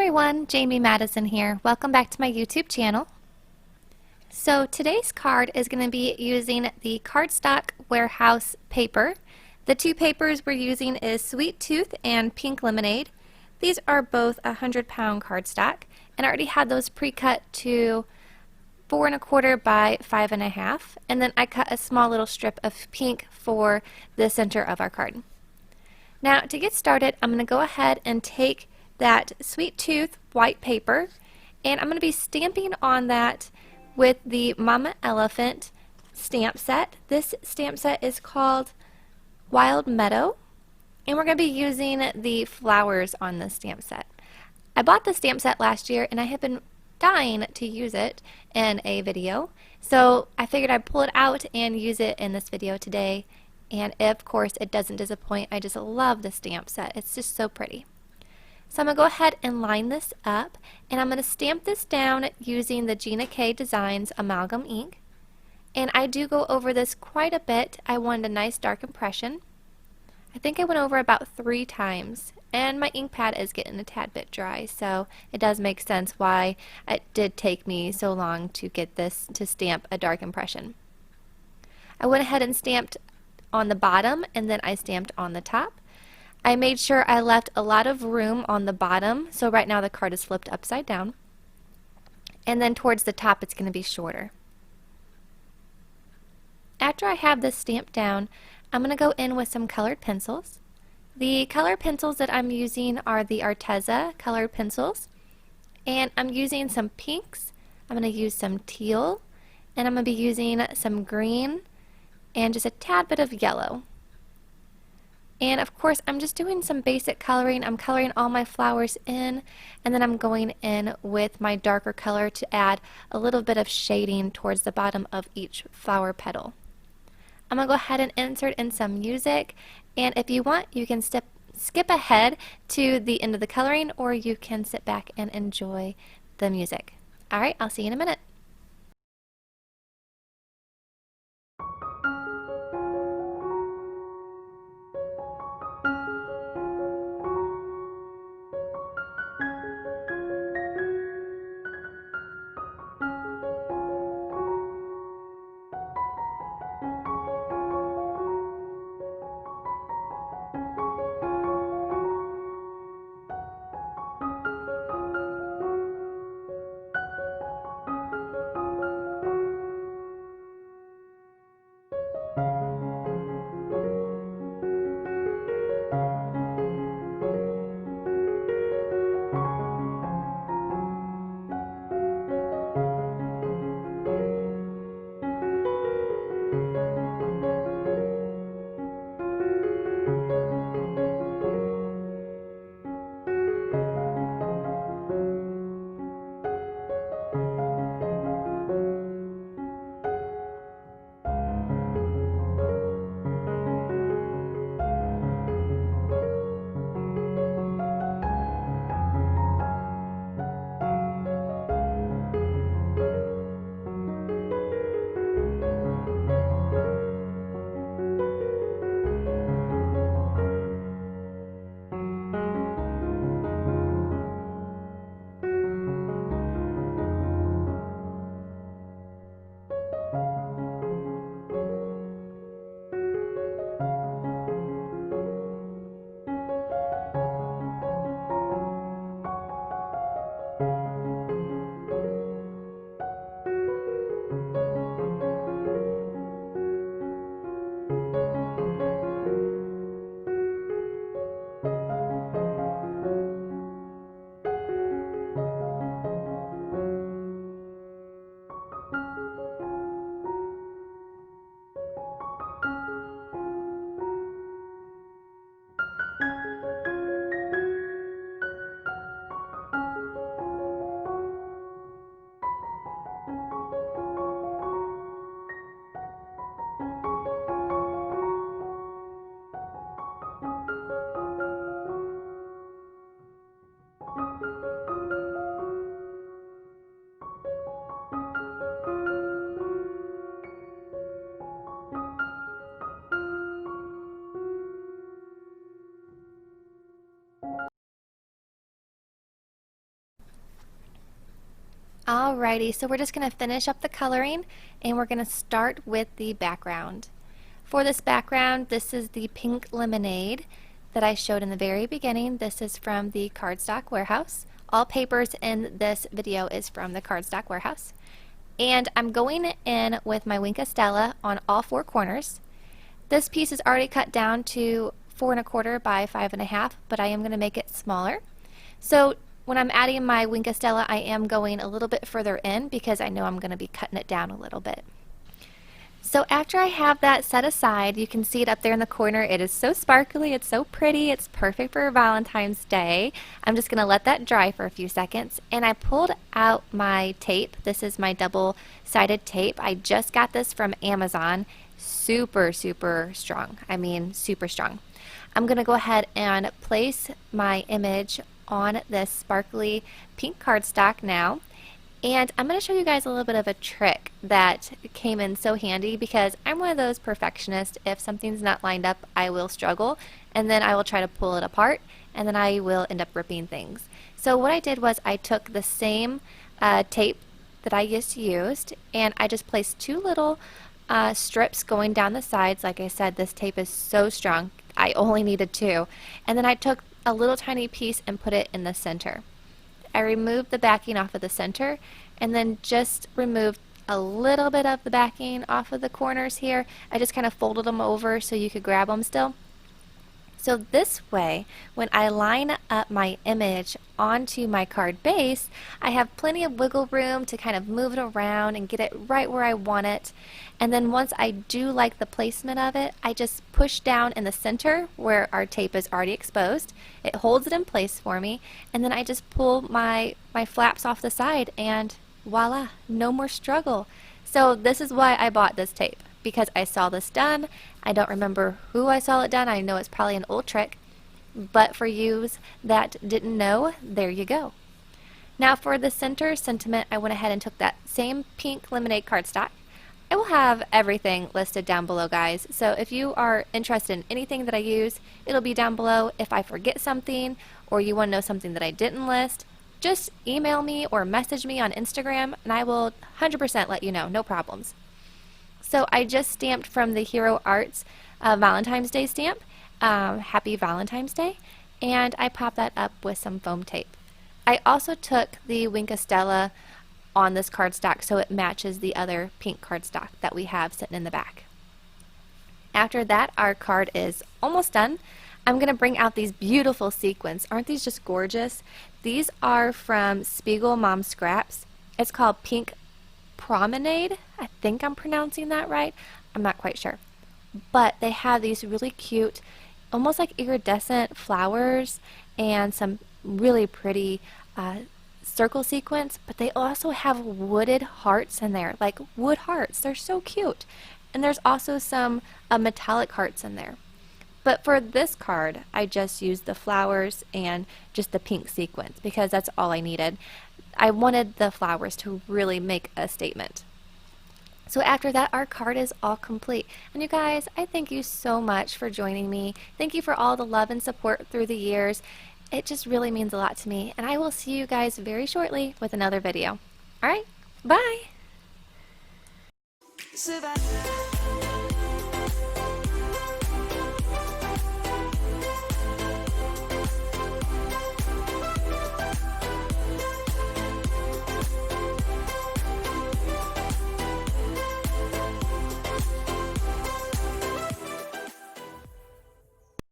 everyone, Jamie Madison here. Welcome back to my YouTube channel. So today's card is going to be using the cardstock warehouse paper. The two papers we're using is Sweet Tooth and Pink Lemonade. These are both 100-pound cardstock, and I already had those pre-cut to 4 1/4 by 5 1/2, and then I cut a small little strip of pink for the center of our card. Now to get started, I'm going to go ahead and take that Sweet Tooth white paper, and I'm going to be stamping on that with the Mama Elephant stamp set. This stamp set is called Wild Meadow, and we're going to be using the flowers on this stamp set. I bought the stamp set last year and I have been dying to use it in a video, so I figured I'd pull it out and use it in this video today. And of course it doesn't disappoint. I just love the stamp set. It's just so pretty. So I'm going to go ahead and line this up, and I'm going to stamp this down using the Gina K Designs amalgam ink. And I do go over this quite a bit. I wanted a nice dark impression. I think I went over about 3 times, and my ink pad is getting a tad bit dry, so it does make sense why it did take me so long to get this to stamp a dark impression. I went ahead and stamped on the bottom, and then I stamped on the top. I made sure I left a lot of room on the bottom, so right now the card is flipped upside down, and then towards the top it's going to be shorter. After I have this stamped down, I'm going to go in with some colored pencils. The colored pencils that I'm using are the Arteza colored pencils, and I'm using some pinks, I'm going to use some teal, and I'm going to be using some green and just a tad bit of yellow. And of course I'm just doing some basic coloring. I'm coloring all my flowers in, and then I'm going in with my darker color to add a little bit of shading towards the bottom of each flower petal. I'm going to go ahead and insert in some music, and if you want you can skip ahead to the end of the coloring, or you can sit back and enjoy the music. Alright, I'll see you in a minute. Alrighty, so we're just going to finish up the coloring and we're going to start with the background. For this background, this is the pink lemonade that I showed in the very beginning. This is from the Cardstock Warehouse. All papers in this video is from the Cardstock Warehouse. And I'm going in with my Wink Stella on all four corners. This piece is already cut down to 4 1/4 by 5 1/2, but I am going to make it smaller. So when I'm adding my Wink Stella, I am going a little bit further in because I know I'm going to be cutting it down a little bit. So after I have that set aside, you can see it up there in the corner. It is so sparkly, it's so pretty, it's perfect for Valentine's Day. I'm just going to let that dry for a few seconds, and I pulled out my tape. This is my double-sided tape. I just got this from Amazon. Super, super strong. I mean, super strong. I'm going to go ahead and place my image on this sparkly pink cardstock now, and I'm going to show you guys a little bit of a trick that came in so handy because I'm one of those perfectionists. If something's not lined up, I will struggle, and then I will try to pull it apart, and then I will end up ripping things. So what I did was I took the same tape that I just used, and I just placed two little strips going down the sides. Like I said, this tape is so strong. I only needed two. And then I took a little tiny piece and put it in the center. I removed the backing off of the center and then just removed a little bit of the backing off of the corners here. I just kind of folded them over so you could grab them still. So this way, when I line up my image onto my card base, I have plenty of wiggle room to kind of move it around and get it right where I want it. And then once I do like the placement of it, I just push down in the center where our tape is already exposed. It holds it in place for me, and then I just pull my flaps off the side, and voila, no more struggle. So this is why I bought this tape, because I saw this done. I don't remember who I saw it done. I know it's probably an old trick, but for yous that didn't know, there you go. Now for the center sentiment, I went ahead and took that same pink lemonade cardstock. I will have everything listed down below, guys, so if you are interested in anything that I use, it'll be down below. If I forget something or you want to know something that I didn't list, just email me or message me on Instagram and I will 100% let you know, no problems. So I just stamped from the Hero Arts Valentine's Day stamp, Happy Valentine's Day, and I popped that up with some foam tape. I also took the Wink Stella on this cardstock so it matches the other pink cardstock that we have sitting in the back. After that, our card is almost done. I'm going to bring out these beautiful sequins. Aren't these just gorgeous? These are from Spiegel Mom Scraps. It's called Pink Promenade. I think I'm pronouncing that right. I'm not quite sure. But they have these really cute, almost like iridescent flowers and some really pretty circle sequins, but they also have wooded hearts in there, like wood hearts. They're so cute. And there's also some metallic hearts in there. But for this card, I just used the flowers and just the pink sequins because that's all I needed. I wanted the flowers to really make a statement. So after that, our card is all complete. And you guys, I thank you so much for joining me. Thank you for all the love and support through the years. It just really means a lot to me. And I will see you guys very shortly with another video. All right, bye.